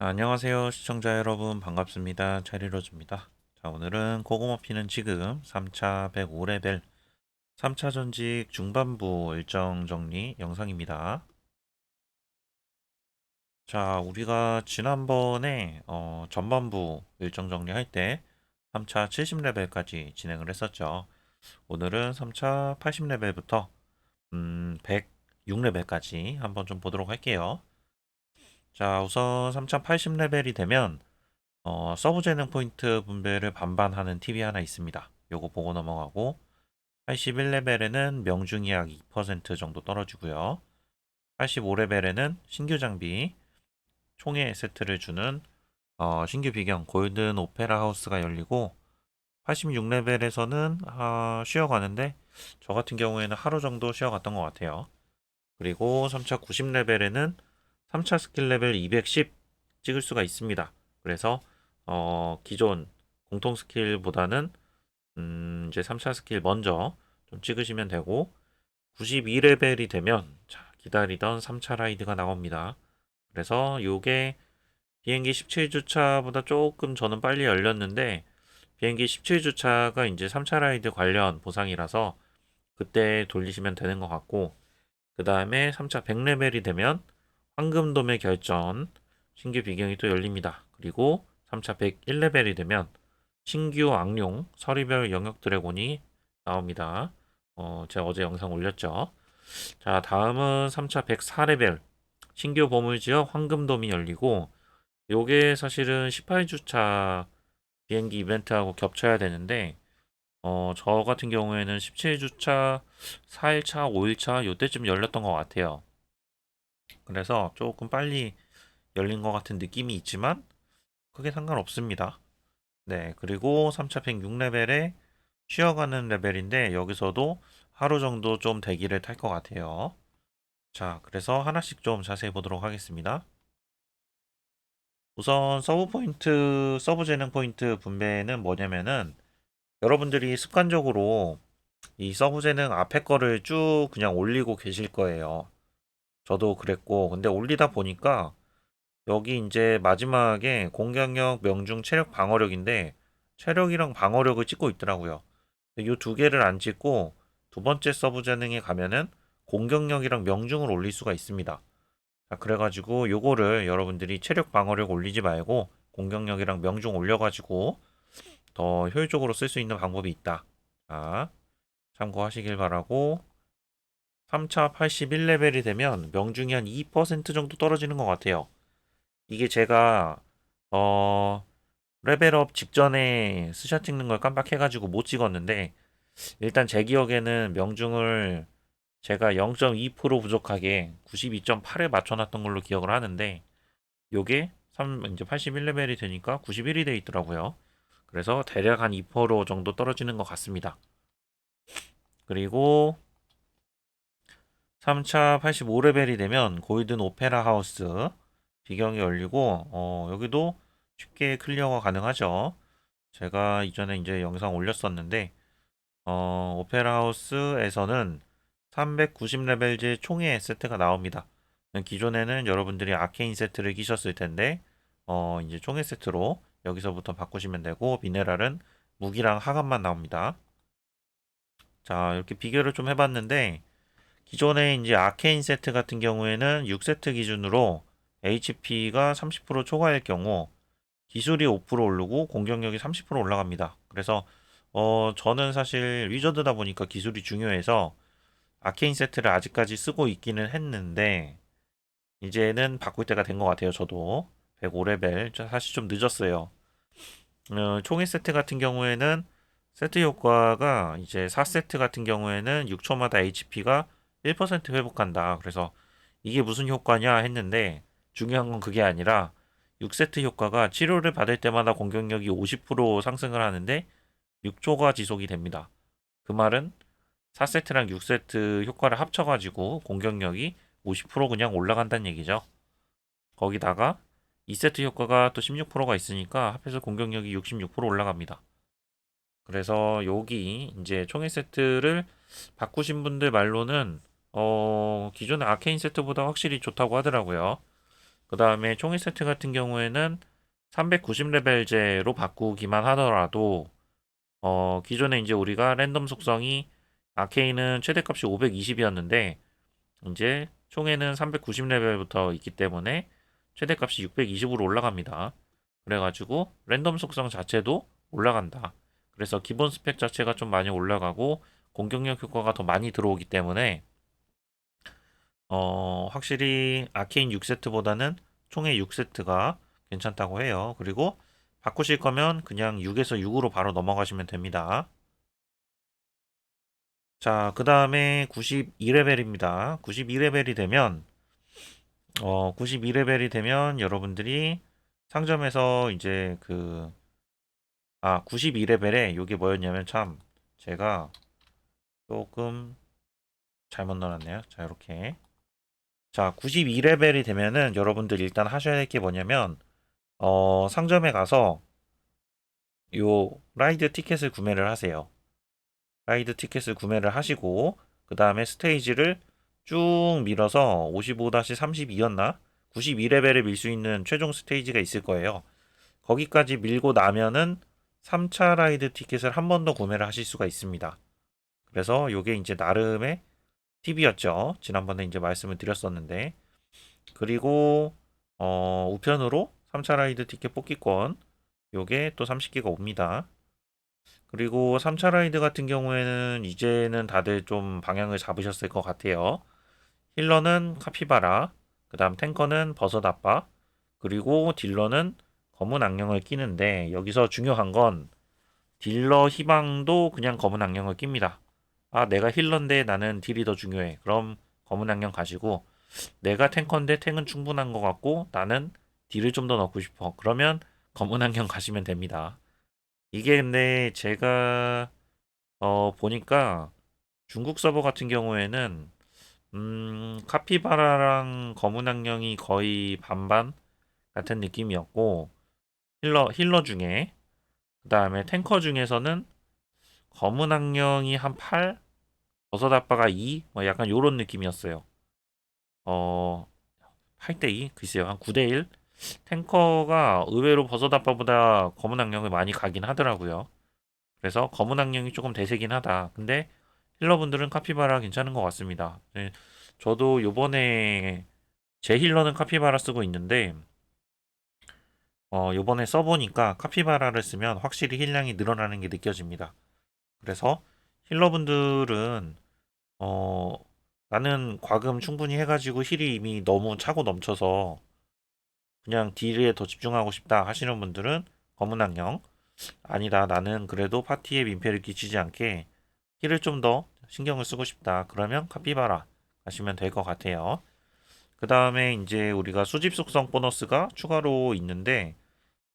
안녕하세요 시청자 여러분 반갑습니다. 차리로즈입니다. 자 오늘은 고구마 피는 지금 3차 105레벨 3차 전직 중반부 일정 정리 영상입니다. 자 우리가 지난번에 전반부 일정 정리할 때 3차 70레벨까지 진행을 했었죠. 오늘은 3차 80레벨부터 106레벨까지 한번 좀 보도록 할게요. 자 우선 3차 80레벨이 되면 서브 재능 포인트 분배를 반반하는 팁이 하나 있습니다. 요거 보고 넘어가고 81레벨에는 명중이약 2% 정도 떨어지고요. 85레벨에는 신규 장비 총의 세트를 주는 신규 비경 골든 오페라 하우스가 열리고 86레벨에서는 쉬어가는데 저 같은 경우에는 하루 정도 쉬어갔던 것 같아요. 그리고 3차 90레벨에는 3차 스킬 레벨 210 찍을 수가 있습니다. 그래서 기존 공통 스킬보다는 이제 3차 스킬 먼저 좀 찍으시면 되고 92레벨이 되면 자, 기다리던 3차 라이드가 나옵니다. 그래서 요게 비행기 17주차보다 조금 저는 빨리 열렸는데 비행기 17주차가 이제 3차 라이드 관련 보상이라서 그때 돌리시면 되는 것 같고 그 다음에 3차 100레벨이 되면 황금돔의 결전 신규 비경이 또 열립니다. 그리고 3차 101레벨이 되면 신규 악룡 서리별 영역 드래곤이 나옵니다. 제가 어제 영상 올렸죠. 자, 다음은 3차 104레벨 신규 보물지역 황금돔이 열리고 요게 사실은 18주차 비행기 이벤트하고 겹쳐야 되는데 저 같은 경우에는 17주차, 4일차, 5일차 요때쯤 열렸던 것 같아요. 그래서 조금 빨리 열린 것 같은 느낌이 있지만 크게 상관없습니다. 네, 그리고 3차 106레벨에 쉬어가는 레벨인데 여기서도 하루 정도 좀 대기를 탈 것 같아요. 자, 그래서 하나씩 좀 자세히 보도록 하겠습니다. 우선 서브 재능 포인트 분배는 뭐냐면은 여러분들이 습관적으로 이 서브 재능 앞에 거를 쭉 그냥 올리고 계실 거예요. 저도 그랬고, 근데 올리다 보니까 여기 이제 마지막에 공격력, 명중, 체력, 방어력인데 체력이랑 방어력을 찍고 있더라고요. 이 두 개를 안 찍고 두 번째 서브 재능에 가면은 공격력이랑 명중을 올릴 수가 있습니다. 자, 그래가지고 요거를 여러분들이 체력, 방어력 올리지 말고 공격력이랑 명중 올려가지고 더 효율적으로 쓸 수 있는 방법이 있다. 자, 참고하시길 바라고 3차 81레벨이 되면 명중이 한 2% 정도 떨어지는 것 같아요. 이게 제가 어 레벨업 직전에 스샷 찍는 걸 깜빡해가지고 못 찍었는데 일단 제 기억에는 명중을 제가 0.2% 부족하게 92.8에 맞춰놨던 걸로 기억을 하는데 요게 이제 81레벨이 되니까 91이 돼 있더라고요. 그래서 대략 한 2% 정도 떨어지는 것 같습니다. 그리고 3차 85레벨이 되면 골든 오페라 하우스 비경이 열리고 여기도 쉽게 클리어가 가능하죠. 제가 이전에 이제 영상 올렸었는데 오페라 하우스에서는 390레벨제 총의 세트가 나옵니다. 기존에는 여러분들이 아케인 세트를 끼셨을 텐데 이제 총의 세트로 여기서부터 바꾸시면 되고 미네랄은 무기랑 하관만 나옵니다. 자 이렇게 비교를 좀 해봤는데 기존에 이제 아케인 세트 같은 경우에는 6세트 기준으로 HP가 30% 초과일 경우 기술이 5% 오르고 공격력이 30% 올라갑니다. 그래서 저는 사실 위저드다 보니까 기술이 중요해서 아케인 세트를 아직까지 쓰고 있기는 했는데 이제는 바꿀 때가 된 것 같아요. 저도 105레벨 사실 좀 늦었어요. 총의 세트 같은 경우에는 세트 효과가 이제 4세트 같은 경우에는 6초마다 HP가 1% 회복한다. 그래서 이게 무슨 효과냐 했는데 중요한 건 그게 아니라 6세트 효과가 치료를 받을 때마다 공격력이 50% 상승을 하는데 6초가 지속이 됩니다. 그 말은 4세트랑 6세트 효과를 합쳐가지고 공격력이 50% 그냥 올라간다는 얘기죠. 거기다가 2세트 효과가 또 16%가 있으니까 합해서 공격력이 66% 올라갑니다. 그래서 여기 이제 총액 세트를 바꾸신 분들 말로는 기존의 아케인 세트보다 확실히 좋다고 하더라고요. 그 다음에 총이 세트 같은 경우에는 390레벨제로 바꾸기만 하더라도 기존에 이제 우리가 랜덤 속성이 아케인은 최대값이 520이었는데 이제 총에는 390레벨부터 있기 때문에 최대값이 620으로 올라갑니다. 그래가지고 랜덤 속성 자체도 올라간다. 그래서 기본 스펙 자체가 좀 많이 올라가고 공격력 효과가 더 많이 들어오기 때문에 확실히 아케인 6세트보다는 총의 6세트가 괜찮다고 해요. 그리고 바꾸실 거면 그냥 6에서 6으로 바로 넘어가시면 됩니다. 자, 그 다음에 92레벨입니다. 92레벨이 되면 92레벨이 되면 여러분들이 상점에서 이제 92레벨에 이게 뭐였냐면 참 제가 조금 잘못 넣어놨네요. 자, 이렇게. 자, 92레벨이 되면은 여러분들 일단 하셔야 될 게 뭐냐면 상점에 가서 요 라이드 티켓을 구매를 하세요. 라이드 티켓을 구매를 하시고 그 다음에 스테이지를 쭉 밀어서 55-32였나? 92레벨을 밀 수 있는 최종 스테이지가 있을 거예요. 거기까지 밀고 나면은 3차 라이드 티켓을 한 번 더 구매를 하실 수가 있습니다. 그래서 요게 이제 나름의 팁이었죠. 지난번에 이제 말씀을 드렸었는데. 그리고 우편으로 3차 라이드 티켓 뽑기권 요게 또 30개가 옵니다. 그리고 3차 라이드 같은 경우에는 이제는 다들 좀 방향을 잡으셨을 것 같아요. 힐러는 카피바라, 그 다음 탱커는 버섯아빠, 그리고 딜러는 검은 악령을 끼는데 여기서 중요한 건 딜러 희망도 그냥 검은 악령을 낍니다. 아, 내가 힐러인데 나는 딜이 더 중요해. 그럼 검은 악령 가시고 내가 탱커인데 탱은 충분한 것 같고 나는 딜을 좀 더 넣고 싶어. 그러면 검은 악령 가시면 됩니다. 이게 근데 제가 보니까 중국 서버 같은 경우에는 카피바라랑 검은 악령이 거의 반반 같은 느낌이었고 힐러 중에 그 다음에 탱커 중에서는 검은 악령이 한 8, 버섯 아빠가 2, 뭐 약간 요런 느낌이었어요. 어, 8대 2? 글쎄요. 한 9대 1? 탱커가 의외로 버섯 아빠보다 검은 악령을 많이 가긴 하더라고요. 그래서 검은 악령이 조금 대세긴 하다. 근데 힐러분들은 카피바라 괜찮은 것 같습니다. 네, 저도 요번에 제 힐러는 카피바라 쓰고 있는데 요번에 써보니까 카피바라를 쓰면 확실히 힐량이 늘어나는 게 느껴집니다. 그래서 힐러분들은 어, 나는 과금 충분히 해가지고 힐이 이미 너무 차고 넘쳐서 그냥 딜에 더 집중하고 싶다 하시는 분들은 검은 악령, 아니다 나는 그래도 파티에 민폐를 끼치지 않게 힐을 좀 더 신경을 쓰고 싶다 그러면 카피바라 가시면 될 것 같아요. 그 다음에 이제 우리가 수집 속성 보너스가 추가로 있는데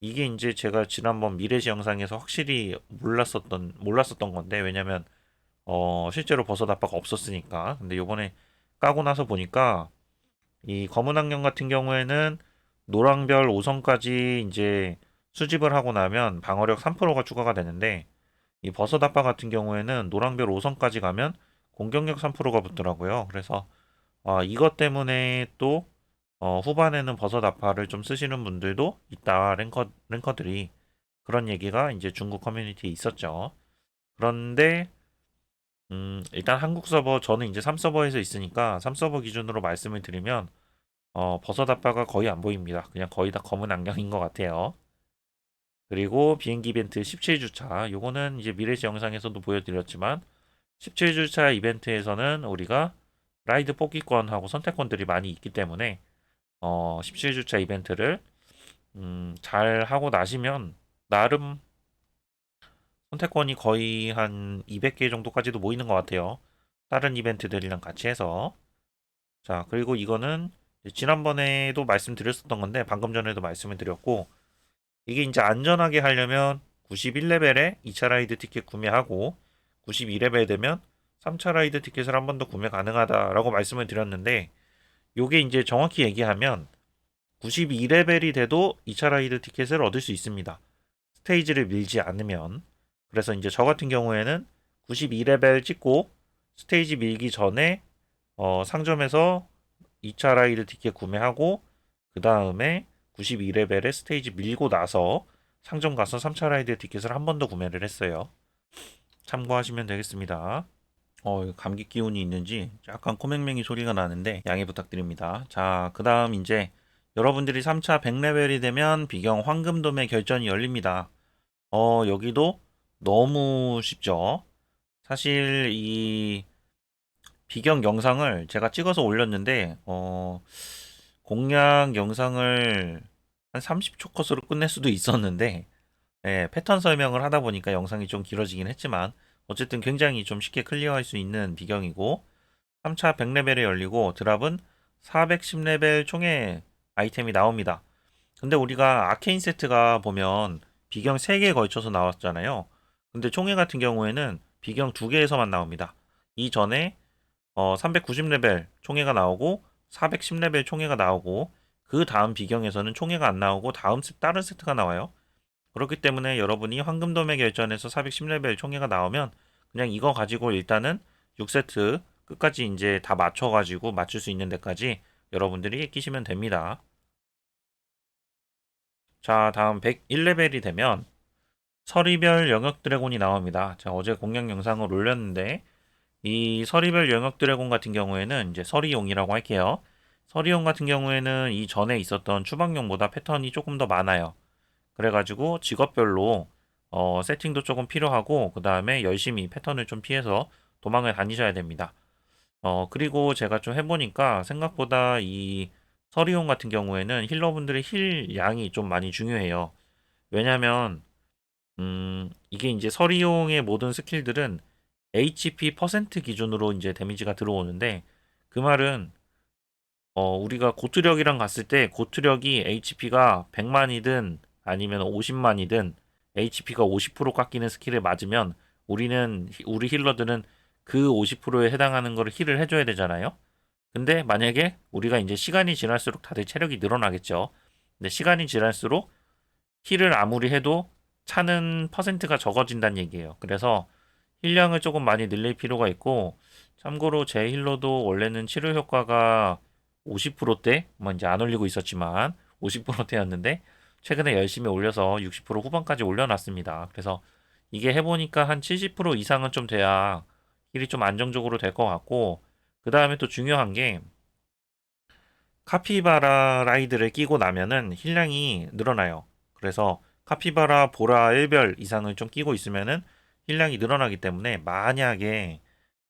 이게 이제 제가 지난번 미래시 영상에서 확실히 몰랐었던 건데 왜냐면 실제로 버섯 아빠가 없었으니까. 근데 요번에 까고 나서 보니까 이 검은 악령 같은 경우에는 노랑별 5성까지 이제 수집을 하고 나면 방어력 3%가 추가가 되는데 이 버섯 아빠 같은 경우에는 노랑별 5성까지 가면 공격력 3%가 붙더라고요. 그래서 이것 때문에 또 후반에는 버섯 아빠를 좀 쓰시는 분들도 있다. 랭커들이 그런 얘기가 이제 중국 커뮤니티에 있었죠. 그런데 일단 한국 서버 저는 이제 3서버에서 있으니까 3서버 기준으로 말씀을 드리면 버섯 아빠가 거의 안 보입니다. 그냥 거의 다 검은 안경인 것 같아요. 그리고 비행기 이벤트 17주차 요거는 이제 미래시 영상에서도 보여드렸지만 17주차 이벤트에서는 우리가 라이드 뽑기권하고 선택권들이 많이 있기 때문에 17주차 이벤트를 잘 하고 나시면 나름 선택권이 거의 한 200개 정도까지도 모이는 것 같아요. 다른 이벤트들이랑 같이 해서. 자, 그리고 이거는 지난번에도 말씀드렸었던 건데, 방금 전에도 말씀을 드렸고, 이게 이제 안전하게 하려면 91레벨에 2차 라이드 티켓 구매하고, 92레벨 되면 3차 라이드 티켓을 한 번 더 구매 가능하다라고 말씀을 드렸는데, 요게 이제 정확히 얘기하면 92레벨이 돼도 2차 라이드 티켓을 얻을 수 있습니다. 스테이지를 밀지 않으면. 그래서 이제 저 같은 경우에는 92레벨 찍고 스테이지 밀기 전에 상점에서 2차 라이드 티켓 구매하고 그 다음에 92레벨에 스테이지 밀고 나서 상점 가서 3차 라이드 티켓을 한 번 더 구매를 했어요. 참고하시면 되겠습니다. 감기 기운이 있는지 약간 코맹맹이 소리가 나는데 양해 부탁드립니다. 자, 그 다음 이제 여러분들이 3차 100레벨이 되면 비경 황금돔의 결전이 열립니다. 여기도 너무 쉽죠. 사실 이 비경 영상을 제가 찍어서 올렸는데, 공략 영상을 한 30초 컷으로 끝낼 수도 있었는데, 예, 패턴 설명을 하다 보니까 영상이 좀 길어지긴 했지만, 어쨌든 굉장히 좀 쉽게 클리어할 수 있는 비경이고, 3차 100레벨에 열리고, 드랍은 410레벨 총의 아이템이 나옵니다. 근데 우리가 아케인 세트가 보면 비경 3개에 걸쳐서 나왔잖아요. 근데 총회 같은 경우에는 비경 2개에서만 나옵니다. 이전에 390레벨 총회가 나오고 410레벨 총회가 나오고 그 다음 비경에서는 총회가 안 나오고 다음 다른 세트가 나와요. 그렇기 때문에 여러분이 황금돔의 결전에서 410레벨 총회가 나오면 그냥 이거 가지고 일단은 6세트 끝까지 이제 다 맞춰가지고 맞출 수 있는 데까지 여러분들이 끼시면 됩니다. 자, 다음 101레벨이 되면 서리별 영역 드래곤이 나옵니다. 제가 어제 공략 영상을 올렸는데 이 서리별 영역 드래곤 같은 경우에는 이제 서리용이라고 할게요. 서리용 같은 경우에는 이 전에 있었던 추방용보다 패턴이 조금 더 많아요. 그래가지고 직업별로 세팅도 조금 필요하고 그 다음에 열심히 패턴을 좀 피해서 도망을 다니셔야 됩니다. 그리고 제가 좀 해보니까 생각보다 이 서리용 같은 경우에는 힐러분들의 힐 양이 좀 많이 중요해요. 왜냐면 이게 이제 서리용의 모든 스킬들은 HP 퍼센트 기준으로 이제 데미지가 들어오는데 그 말은 우리가 고투력이랑 갔을 때 고투력이 HP가 100만이든 아니면 50만이든 HP가 50% 깎이는 스킬을 맞으면 우리 힐러들은 그 50%에 해당하는 거를 힐을 해줘야 되잖아요. 근데 만약에 우리가 이제 시간이 지날수록 다들 체력이 늘어나겠죠. 근데 시간이 지날수록 힐을 아무리 해도 차는 퍼센트가 적어진다는 얘기예요. 그래서 힐량을 조금 많이 늘릴 필요가 있고, 참고로 제 힐러도 원래는 치료 효과가 50%대, 뭐 이제 안 올리고 있었지만 50%대였는데 최근에 열심히 올려서 60% 후반까지 올려놨습니다. 그래서 이게 해보니까 한 70% 이상은 좀 돼야 힐이 좀 안정적으로 될 것 같고, 그 다음에 또 중요한 게 카피바라 라이드를 끼고 나면은 힐량이 늘어나요. 그래서 카피바라 보라 1별 이상을 좀 끼고 있으면은 힐량이 늘어나기 때문에 만약에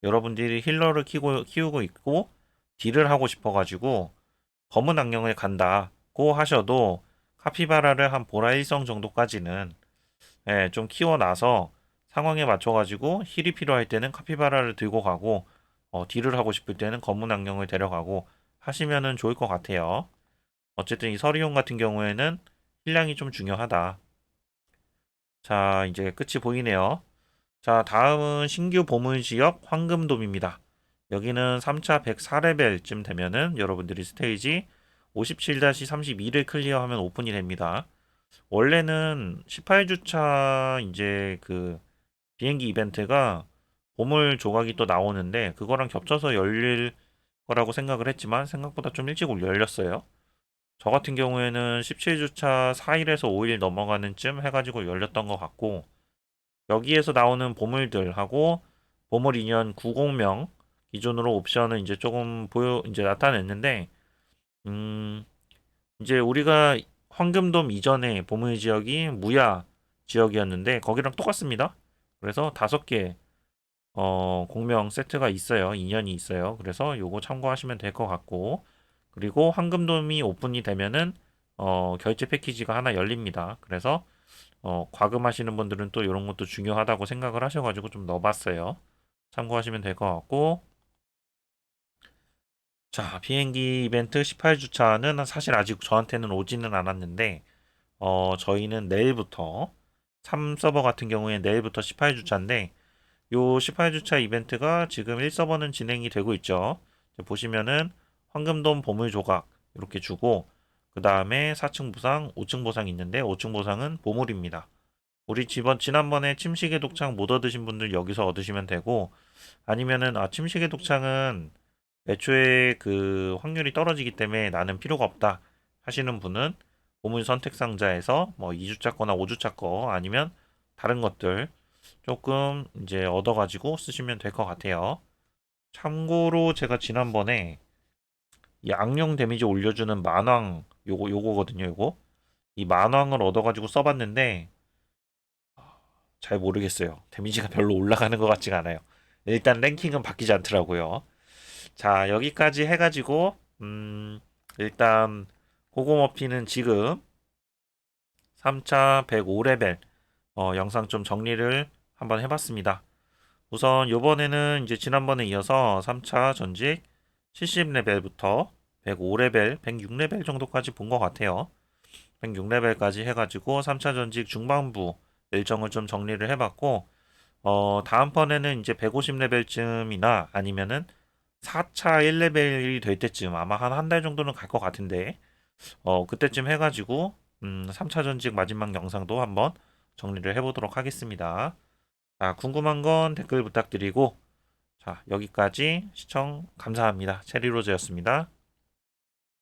여러분들이 힐러를 키우고 있고 딜을 하고 싶어가지고 검은 악령을 간다고 하셔도 카피바라를 한 보라 1성 정도까지는 좀 키워놔서 상황에 맞춰가지고 힐이 필요할 때는 카피바라를 들고 가고 딜을 하고 싶을 때는 검은 악령을 데려가고 하시면은 좋을 것 같아요. 어쨌든 이 서리용 같은 경우에는 힐량이 좀 중요하다. 자, 이제 끝이 보이네요. 자, 다음은 신규 보물 지역 황금돔입니다. 여기는 3차 104레벨쯤 되면은 여러분들이 스테이지 57-32를 클리어하면 오픈이 됩니다. 원래는 18주차 이제 그 비행기 이벤트가 보물 조각이 또 나오는데 그거랑 겹쳐서 열릴 거라고 생각을 했지만 생각보다 좀 일찍 열렸어요. 저 같은 경우에는 17주차 4일에서 5일 넘어가는 쯤 해가지고 열렸던 것 같고 여기에서 나오는 보물들하고 보물 인연 90명 기준으로 옵션을 이제 조금 이제 나타냈는데 음 이제 우리가 황금돔 이전에 보물 지역이 무야 지역이었는데 거기랑 똑같습니다. 그래서 5개 공명 세트가 있어요. 인연이 있어요. 그래서 요거 참고하시면 될 것 같고 그리고 황금돔이 오픈이 되면은 결제 패키지가 하나 열립니다. 그래서 과금하시는 분들은 또 이런 것도 중요하다고 생각을 하셔가지고 좀 넣어봤어요. 참고하시면 될 것 같고 자 비행기 이벤트 18주차는 사실 아직 저한테는 오지는 않았는데 저희는 내일부터 3서버 같은 경우에 내일부터 18주차인데 요 18주차 이벤트가 지금 1서버는 진행이 되고 있죠. 보시면은 황금돔 보물 조각 이렇게 주고 그 다음에 4층 보상, 5층 보상 있는데 5층 보상은 보물입니다. 우리 지난번에 침식의 독창 못 얻으신 분들 여기서 얻으시면 되고 아니면은 침식의 독창은 애초에 그 확률이 떨어지기 때문에 나는 필요가 없다 하시는 분은 보물 선택 상자에서 뭐 2주차 거나 5주차 거 아니면 다른 것들 조금 이제 얻어가지고 쓰시면 될 것 같아요. 참고로 제가 지난번에 이 악령 데미지 올려주는 만왕 요거거든요. 요거 이 만왕을 얻어가지고 써봤는데 잘 모르겠어요. 데미지가 별로 올라가는 것 같지가 않아요. 일단 랭킹은 바뀌지 않더라고요. 자, 여기까지 해가지고 일단 고고머피는 지금 3차 105레벨 영상 좀 정리를 한번 해봤습니다. 우선 요번에는 이제 지난번에 이어서 3차 전직 70레벨부터 105레벨, 106레벨 정도까지 본 것 같아요. 106레벨까지 해가지고 3차 전직 중반부 일정을 좀 정리를 해봤고, 다음번에는 이제 150레벨쯤이나 아니면은 4차 1레벨이 될 때쯤 아마 한 달 정도는 갈 것 같은데, 그때쯤 해가지고, 3차 전직 마지막 영상도 한번 정리를 해보도록 하겠습니다. 자, 궁금한 건 댓글 부탁드리고, 자, 여기까지 시청 감사합니다. 체리로즈였습니다.